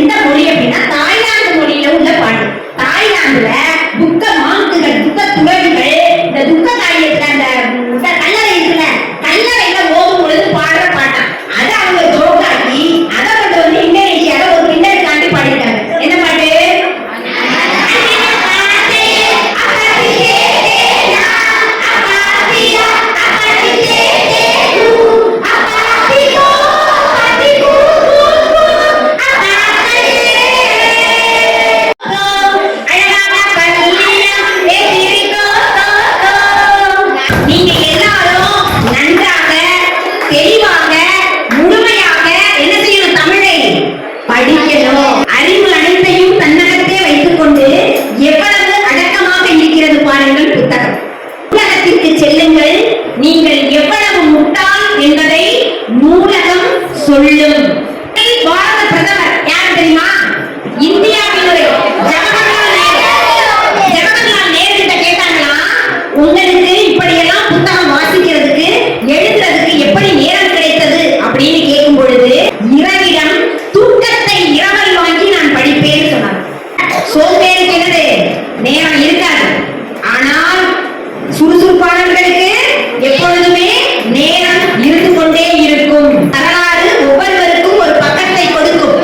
எந்த மொழி அப்படின்னா தாய்லாந்து மொழியில உள்ள பாட்டு. தாய்லாந்துல துக்க மாங்குகள், துக்க துறவிகள் இந்த துக்க காரியத்துல அந்த கல்லறை இருக்குல்ல, கல்லறையில ஓடும் பொழுது பாடுற பாட்டம். அதை அவங்க ஜோக்காக்கி அதை கொண்டு வந்து இந்தோனேஷியால ஒரு கிண்டலுக்காண்டி பாடிட்டாங்க. என்ன பாட்டு? நீங்கள் எவ்வளவு முட்டாள் என்பதை நூலகம் சொல்லும். பாரத பிரதமர் யார் தெரியுமா? இந்தியாவினுடைய ஜவஹர்லால் நேரு கிட்ட கேட்டாங்களா, உங்களுக்கு இப்படியெல்லாம் புத்தகம் வாசிக்கிறதுக்கு எழுதுறதுக்கு எப்படி நேரம் கிடைத்தது அப்படின்னு கேட்கும் பொழுது, இரவிடம் தூக்கத்தை இரவல் வாங்கி நான் படிப்பேன்னு சொன்னாங்க. சோம்பேறிக்கு என்னது நேரம் இருக்காது, ஆனால் சுறுசுறுப்பானவர்களுக்கு எப்பொழுதுமே நேரம் இருந்து கொண்டே இருக்கும். வரலாறு ஒவ்வொருவருக்கும் ஒரு பக்கத்தை கொடுக்கும்.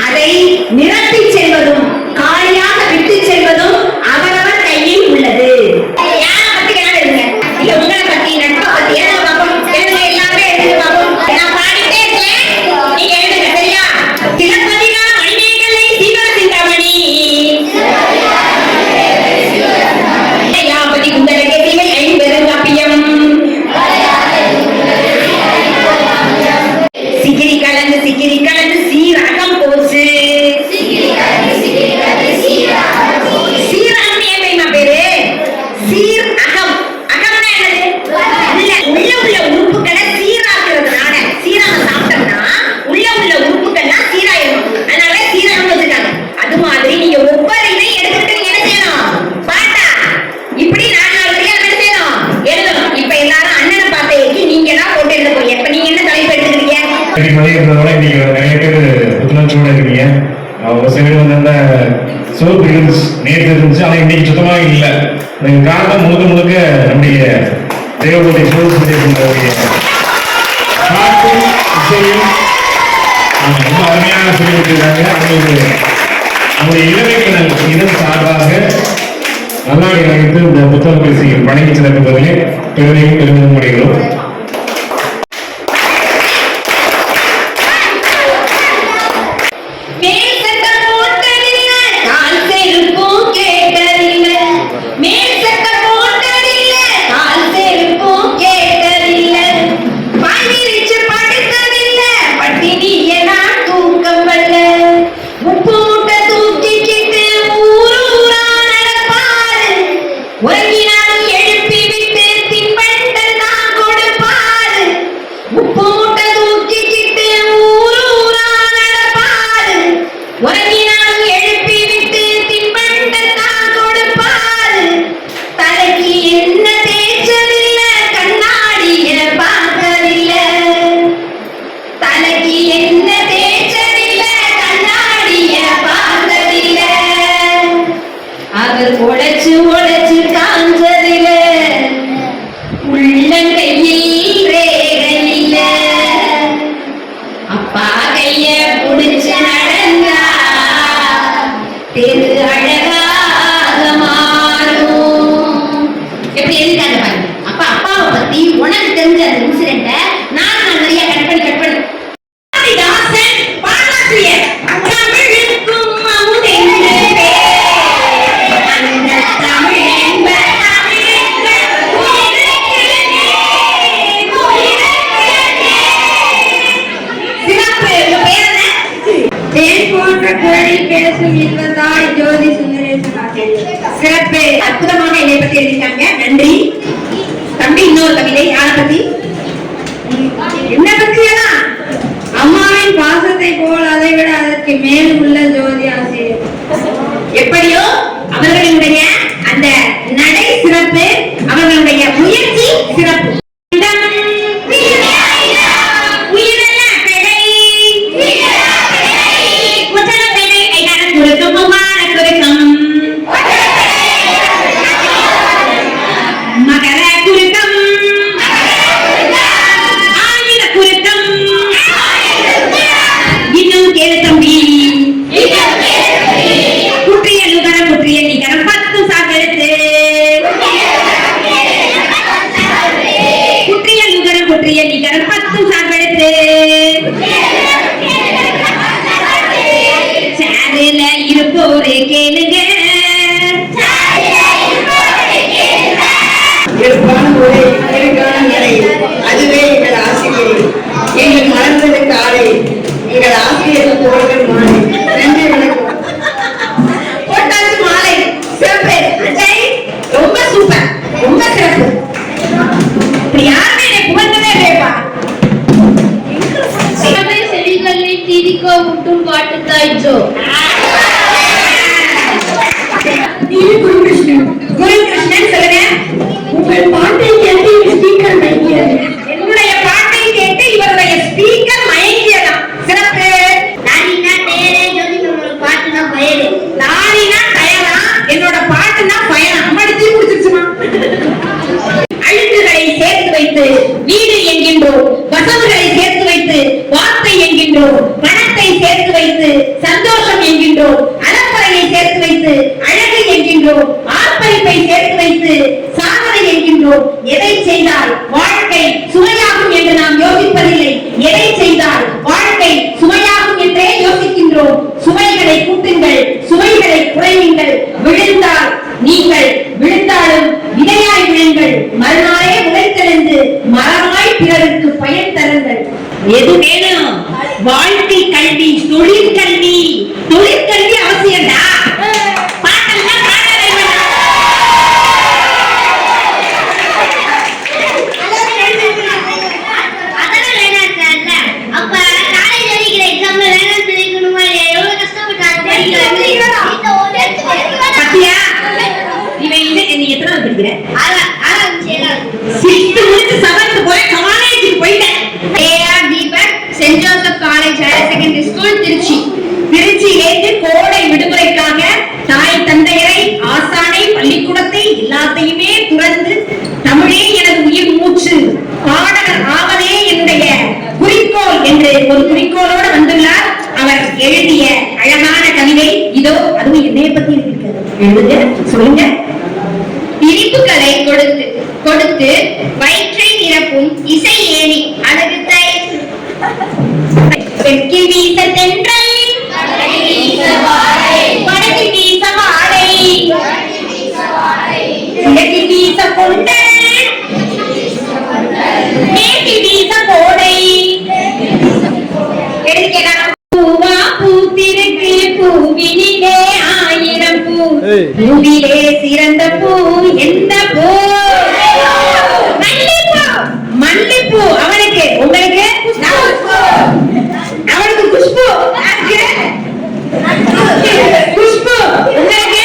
அதை நிரப்பி செல்வதும் காலியாக விட்டு செல்வதும் அவரவர் கையில் உள்ளது. யாரை பத்தி எழுதுங்க, இல்ல உங்களை பத்தி, நட்பை பத்தி எழுத பார்ப்போம். எழுதுங்க, எல்லாமே எழுதுங்க பார்ப்போம். நான் பாடிட்டே இருக்கேன், நீங்க எழுதுங்க, சரியா? சிலப்பதிகார மணிமேகலை சீவக சிந்தாமணி யாபதி குந்தலகே தீமை ஐம்பெருங்காப்பியம் சிக்கிரி கலந்து சீரகம் போச்சு. சீரகம் ஏன் தெரியுமா பேரு? சீர் அகம். அகம்னா என்னது? உள்ள உறுப்புகளை சீராக்குறதுனால. சீரகம் சாப்பிட்டோம்னா உள்ள உறுப்புகள்லாம் சீராயிரும், அதனால சீரகம் வச்சுட்டாங்க. அது மாதிரி நீங்க ஒவ்வொரு இதையும் எடுத்துக்கிட்டு நீங்க என்ன செய்யணும்? பாட்டா இப்படி 4 என்ன செய்யணும்? எழுதணும். இப்ப எல்லாரும் அண்ணனை பார்த்தைக்கு நீங்க தான் போட்டு எழுத போறீங்க. இப்ப நீங்க என்ன தலைப்பு எடுத்துக்கிறீங்க? நீங்க நிறைய பேர் புத்துணர்ச்சியோட இருக்கீங்க. ஒரு சில பேர் வந்து அந்த சோப்பு இருந்துச்சு, நேற்று இருந்துச்சு, ஆனா இன்னைக்கு சுத்தமாக இல்லை. அதுக்கு காரணம் முழுக்க நம்முடைய தேவனுடைய பாட்டும் இசையும் ரொம்ப அருமையான சொல்லி கொடுத்துருக்காங்க. அவங்களுக்கு நம்முடைய இளமைக்கிணல் இதன் சார்பாக நல்லாடி அழைத்து இந்த புத்தக பரிசையில் வழங்கி சிறப்புவதிலே பெருமையும் பெருமிதம் அடைகிறோம். உழைச்சு காஞ்சதில உள்ளங்கையில் ரேகையில அப்பா கைய புடிச்சு நடந்தா தெரு அழகாக மாறும். எப்படி எழுதிட்டாங்க பாருங்க. அப்ப அப்பாவை பத்தி உனக்கு தெரிஞ்ச அந்த இன்சிடென்ட நான் நிறைய கட் பண்ணி பாடாசிரியர் ஜோதி சிறப்பு. அற்புதமாக என்னை பத்தி எழுதிட்டாங்க. நன்றி தம்பி. இன்னொரு கவிதை யாரை பத்தி? என்ன பத்தியா? அம்மாவின் பாசத்தை போல் அதை விட அதற்கு மேல் உள்ள ஜோதி ஆசிரியர். எப்படியோ அவர்களுடைய அந்த நடை சிறப்பு, அவர்களுடைய முயற்சி சிறப்பு. உயிரெல்லாம் வேறு தோழர்கள் மாலை. நன்றி வணக்கம். போட்டாச்சு மாலை. சிறப்பு அஜய், ரொம்ப சூப்பர், ரொம்ப சிறப்பு. இப்படி யாருமே என்னை புகழ்ந்ததே இல்லையப்பா. செடிகளை திரிக்கோ முட்டும் பாட்டு தாய்ச்சோ. குருகிருஷ்ணன் சொல்லுங்க. உங்கள் பாட்டை கேட்டு ஸ்பீக்கர் மயங்கியது. என்னுடைய பாட்டை கேட்டு இவருடைய ஸ்பீக்கர் மயங்கியதாம். சிறப்பு. நானினா தேரே ஜோதி நம்மளோட பாட்டுனா பயரு. நானினா கயலா, என்னோட பாட்டுனா பயணம். அம்மாடி முடிச்சிருச்சுமா. அழுக்குகளை சேர்த்து வைத்து வீடு என்கின்றோம், வசவுகளை சேர்த்து வைத்து வார்த்தை என்கின்றோம், பணத்தை சேர்த்து வைத்து சந்தோஷம் என்கின்றோம், அலப்பறையை சேர்த்து வைத்து அழகு என்கின்றோம், ஆர்ப்பரிப்பை சேர்த்து வைத்து சாதனை என்கின்றோம். எதை செய்தால் வாழ்க்கை சுமையாகும் என்று நாம் யோசிப்பதில்லை. எதை செய்தால் வாழ்க்கை சுமையாகும் என்றே யோசிக்கின்றோம். சுமைகளை கூட்டுங்கள், சுமைகளை குறையுங்கள். விழுந்தால் நீங்கள் விழுந்தாலும் விதையாய் விழுங்கள். மறுநாளே உழைத்தெழுந்து மரமாய் பிறருக்கு பயன் தருங்கள். எது வேணும்? வாழ்க்கை கல்வி, தொழிற்கல்வி. தொழிற்கல்வி அவசியம்டா. பாட்டெல்லாம் பாடவே வேண்டாம். அதெல்லாம் வேணாம்ல. அப்ப காலேஜ் படிக்கிற எக்ஸாம்ல வேணாம் தெரியுமா? எவ்வளவு கஷ்டப்பட்டாங்க பத்தியா? இவன் நீ எத்தனை படிக்கிற? ஆறாம் சேலம். 6th முடிச்சு 7th போய் காலேஜுக்கு போயிட்டேன். AR Deepak, saint Joseph college higher secondary school, Trichy. திருச்சியிலேந்து கோடை விடுமுறைக்காக தாய் தந்தையரை, ஆசானை, பள்ளிக்கூடத்தை எல்லாத்தையுமே துறந்து தமிழே எனது உயிர் மூச்சு, பாடகர் ஆவதே என்னுடைய குறிக்கோள் என்று ஒரு குறிக்கோளோடு வந்துள்ளார். அவர் எழுதிய அழகான கவிதை இதோ. அதுவும் என்னைய பத்தி இருக்கிறது. எழுதுங்க, சொல்லுங்க. இனிப்புகளை கொடுத்து கொடுத்து வயிற்றை நிரப்பும் இசை ஏணி அழகு தை. வெட்கி வீச தென்றல், வடக்கு வீச வாடை, கிழக்கு வீச கொண்டல், மேற்கு வீச கோடை. எழுதிக்கலாம். பூவா பூத்திருக்கு பூவினிலே ஆயிரம் பூ, பூவிலே சிறந்த பூ எந்த பூ? மல்லிப்பூ. மல்லிப்பூ. அவனுக்கு, உங்களுக்கு அவனுக்கு குஷ்பு. குஷ்பு. உங்களுக்கு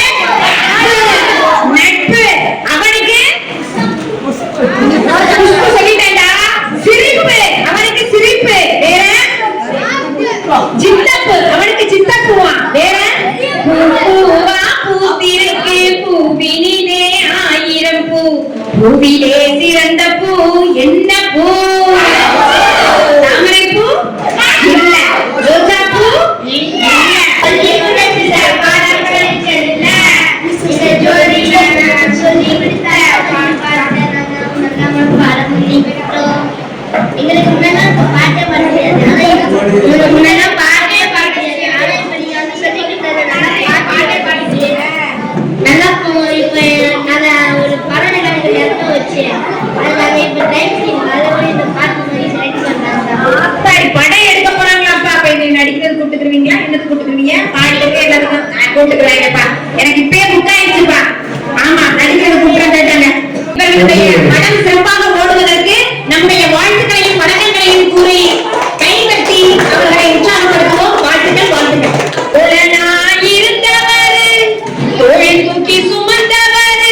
நட்பு. அவனுக்கு குஷ்பு சொல்லிட்டேன்டா. சிரிப்பு. அவனுக்கு சிரிப்பு. வேற சித்தப்பு. அவனுக்கு சித்தப்புவா. வேற பூவா பூத்திருக்கு பூவினிலே ஆயிரம் பூ, பூவிலே சிறந்த பூ என்ன பூ? தாமரை பூ இல்ல, ரோஜா பூ இல்ல. எங்களுக்கு முன்னெல்லாம் பாட்டே பாட முடியாது. உங்களுக்கு முன்னெல்லாம் பாட்டே பாட முடியாது. ஆனா இப்ப நீங்க வந்து சொல்லி கொடுத்ததுனால பாட்டே பாட முடியாது. நல்லா இப்ப நாங்க ஒரு பட நிகழ்ச்சிகள் எடுத்து வச்சு அதை நாங்க இப்ப டைப் பண்ணி அதை இந்த பாட்டு மாதிரி செலக்ட் பண்ணாங்க. படம் எடுக்க போறாங்களாப்பா? அப்ப என்ன நடிக்கிறது கூட்டுக்குருவீங்களா? என்னது கூட்டுக்குருவீங்க? பாடலுக்கு எல்லாத்துக்கும் கூட்டுக்குறாங்கப்பா. எனக்கு இப்பயே முக்காயிடுச்சுப்பா. ஆமா, நடிக்கிறது கூட்டுறேன் கேட்டாங்க. இவர்களுடைய படம் சிறப்பாக ஓடுவதற்கு நம்முடைய வாழ்த்துக்களையும் வணக்கங்களையும் கூறி கைதட்டி அவர்களை உற்சாகப்படுத்துவோம். வாழ்த்துக்கள், வாழ்த்துக்கள். உலனாயிருந்தவர், தோளில் தூக்கி சுமந்தவர்,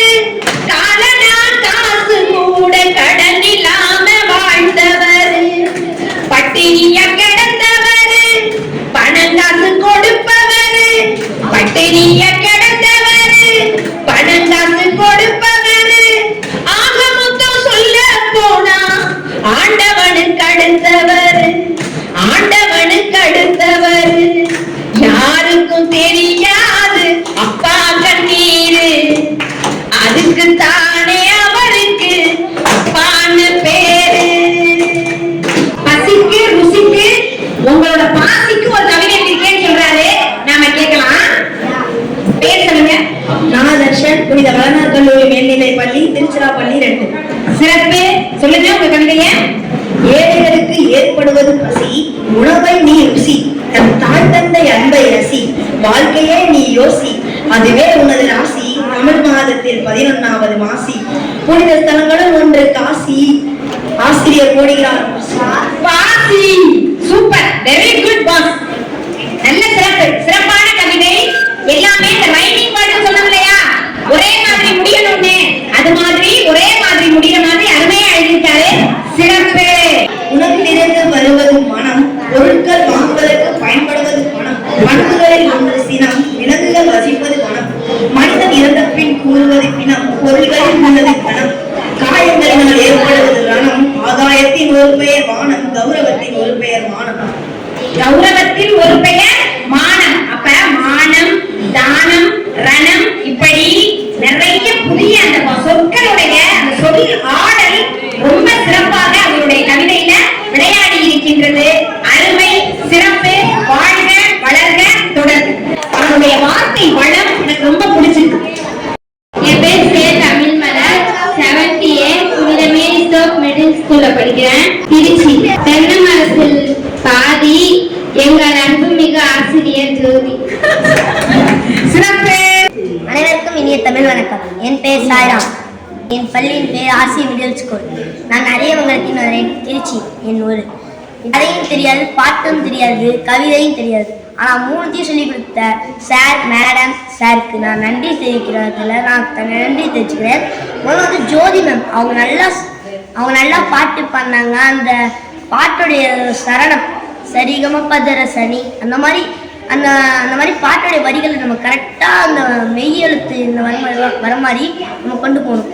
காலனால் காசு கூட கடன் இல்லாம வாழ்ந்தவர், பட்டினிய கிடந்தவர், பணம் காசு கொடுப்பவர், பட்டினிய கிடந்தவர், பணம் காசு கொடுப்பவர், ஆக மொத்தம் சொல்ல போனா ஆண்டவனுக்கு அடுத்தவர், ஆண்டவனுக்கு அடுத்தவர். யாருக்கும் தெரியாது அப்பா கண்ணீரு, அதுக்கு தானே அவருக்கு அப்பான்னு பேரு. பசிக்கு ருசிக்கு உங்களோட பாசிக்கு ஒரு கவிதை இருக்கேன்னு சொல்றாரு. நாம கேட்கலாம். தந்தை அன்பை ரசி, வாழ்க்கையே நீ யோசி, அதுவே உனது ராசி. தமிழ் மாதத்தில் 11வது மாசி, புனித ஸ்தலங்களும் ஒன்று காசி. ஆசிரியர் போடுகிறார் வாசி. Super, very good boss. நல்ல சிறப்பான கவிதை. எல்லாமே இந்த ரைமிங் வேர்ட் சொன்னோம் இல்லையா, ஒரே மாதிரி முடியணும்னு, அது மாதிரி ஒரே மாதிரி முடிகிற மாதிரி அருமையா எழுதிட்டாரு. சிறப்பு. உணவிலிருந்து வருவது மனம், பொருட்கள் வாங்குவதற்கு பயன்படுவது பணம், பண்புகளில் ஒன்று சினம், விலங்குகள் வசிப்பது வனம், மனிதன் இறந்த பின் கூறுவது பிணம், பொருள்களில் உள்ளது பணம், காயங்களினால் ஏற்படுவது ரணம், ஆகாயத்தின் ஒரு பெயர் வானம், கௌரவத்தின் ஒரு பெயர் மானம். கௌரவத்தில் ஒரு பெயர் மானம். அப்ப மானம், தானம், ரணம், இப்படி நிறைய புதிய அந்த சொற்களுடைய அந்த சொல் ஆடல் ரொம்ப சிறப்பாக அவருடைய கவிதையில விளையாடி இருக்கின்றது. அருமை, சிறப்பு. வாழ்க, வளர்க, தொடர்க. அவருடைய வார்த்தை வளம் எனக்கு ரொம்ப பிடிச்சிருக்கு. என் பேர் சே. தமிழ்மலர். 7th A புனித மேரி ஸ்டோக் மிடில் ஸ்கூல்ல படிக்கிறேன், திருச்சி. தென்னமரத்தில் பாதி எங்கள் அன்புமிகு ஆசிரியர் ஜோதி. சிறப்பு. அனைவருக்கும் இனிய தமிழ் வணக்கம். என் பெயர் சாய்ராம். என் பள்ளியின் பெயர் ஆர்சி மிடில் ஸ்கூல். நான் அரியமங்கலத்தின் வரேன், திருச்சி என் ஊர். கதையும் தெரியாது, பாட்டும் தெரியாது, கவிதையும் தெரியாது. ஆனால் 3த்தையும் சொல்லிக் கொடுத்த சார், மேடம், சாருக்கு நான் நன்றி தெரிவிக்கிறதுல நான் நன்றி தெரிவிச்சுக்கிறேன். முதல்ல வந்து ஜோதி மேம், அவங்க நல்லா பாட்டு பண்ணாங்க. அந்த பாட்டுடைய சரணம் சரிகமபதர சனி அந்த மாதிரி பாட்டுடைய வரிகளை நம்ம கரெக்டாக அந்த மெய்யெழுத்து இந்த வர மாதிரி நம்ம கொண்டு போகணும்.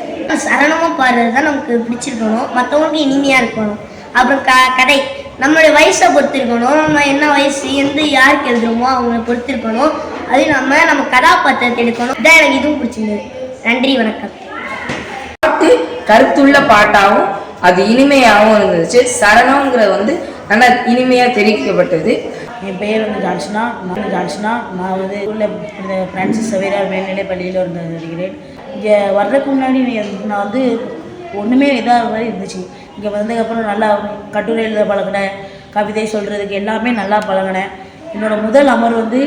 சரணமாக பாடுறது தான் நமக்கு பிடிச்சிருக்கணும், மற்றவங்களுக்கு இனிமையாக இருக்கணும். அப்புறம் கதை நம்மளுடைய வயசை பொறுத்து இருக்கணும். நம்ம என்ன வயசு எந்த யாருக்கு எழுதுறோமோ அவங்கள பொறுத்து இருக்கணும். அது நம்ம கதாபாத்திரத்தை எடுக்கணும். இதான் எனக்கு இதுவும் பிடிச்சிருந்தது. நன்றி, வணக்கம். பாட்டு கருத்துள்ள பாட்டாகவும் அது இனிமையாகவும் இருந்துச்சு. சரணங்கிறது வந்து நல்லா இனிமையாக தெரிவிக்கப்பட்டது. என் பெயர் வந்து ஜான்சனா. நான் வந்து இந்த பிரான்சிஸ் சவேரியார் மேல்நிலைப் பள்ளியில் வருகிறேன். இங்கே வர்றதுக்கு முன்னாடி நான் வந்து ஒன்றுமே இதாக மாதிரி இருந்துச்சு. இங்கே வந்ததுக்கப்புறம் நல்லா கட்டுரை எழுத பழகினேன், கவிதை சொல்கிறதுக்கு எல்லாமே நல்லா பழகினேன். என்னோடய முதல் அமர்வு வந்து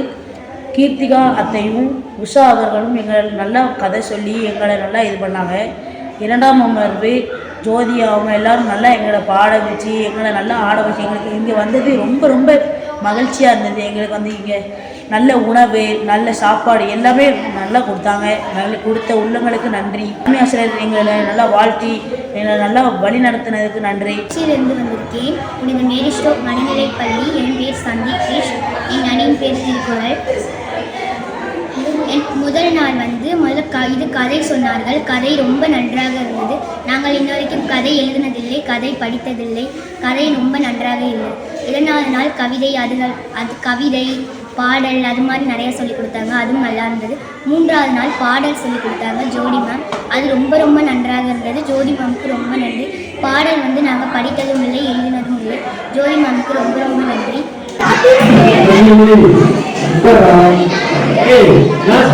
கீர்த்திகா அத்தையும் உஷா அவர்களும் எங்களை நல்லா கதை சொல்லி எங்களை நல்லா இது பண்ணாங்க. 2ஆம் அமர்வு ஜோதி அவங்க எல்லோரும் நல்லா எங்களை பாட வச்சு எங்களை நல்லா ஆட வச்சு எங்களுக்கு இங்கே வந்தது ரொம்ப ரொம்ப மகிழ்ச்சியாக இருந்தது. எங்களுக்கு வந்து இங்கே நல்ல உணவு, நல்ல சாப்பாடு எல்லாமே நல்லா கொடுத்தாங்க. கொடுத்த உள்ளங்களுக்கு நன்றி. ஆசிரியர் எங்களை நல்லா வாழ்த்தி எங்களை நல்லா வழி நடத்தினதுக்கு நன்றி. திருச்சியிலிருந்து வந்திருக்கேன், புனித மேரி ஸ்டோக் நடுநிலைப் பள்ளி. என் பேர் சந்தீஷ். என் அணியின் பேர் திருக்குறள். முதல் நாள் வந்து இது கதை சொன்னார்கள். கதை ரொம்ப நன்றாக இருந்தது. நாங்கள் இன்ன வரைக்கும் கதை எழுதினதில்லை, கதை படித்ததில்லை. கதை ரொம்ப நன்றாக இல்லை. 2வது நாள் கவிதை, அது கவிதை, பாடல் அது மாதிரி நிறையா சொல்லிக் கொடுத்தாங்க. அதுவும் நல்லா இருந்தது. 3வது நாள் பாடல் சொல்லிக் கொடுத்தாங்க ஜோதி மேம். அது ரொம்ப ரொம்ப நன்றாக இருந்தது. ஜோதி மேமுக்கு ரொம்ப நன்றி. பாடல் வந்து நாங்கள் படித்ததும் இல்லை, எழுதினதும் இல்லை. ஜோதி மேமுக்கு ரொம்ப ரொம்ப நன்றி. Hey, last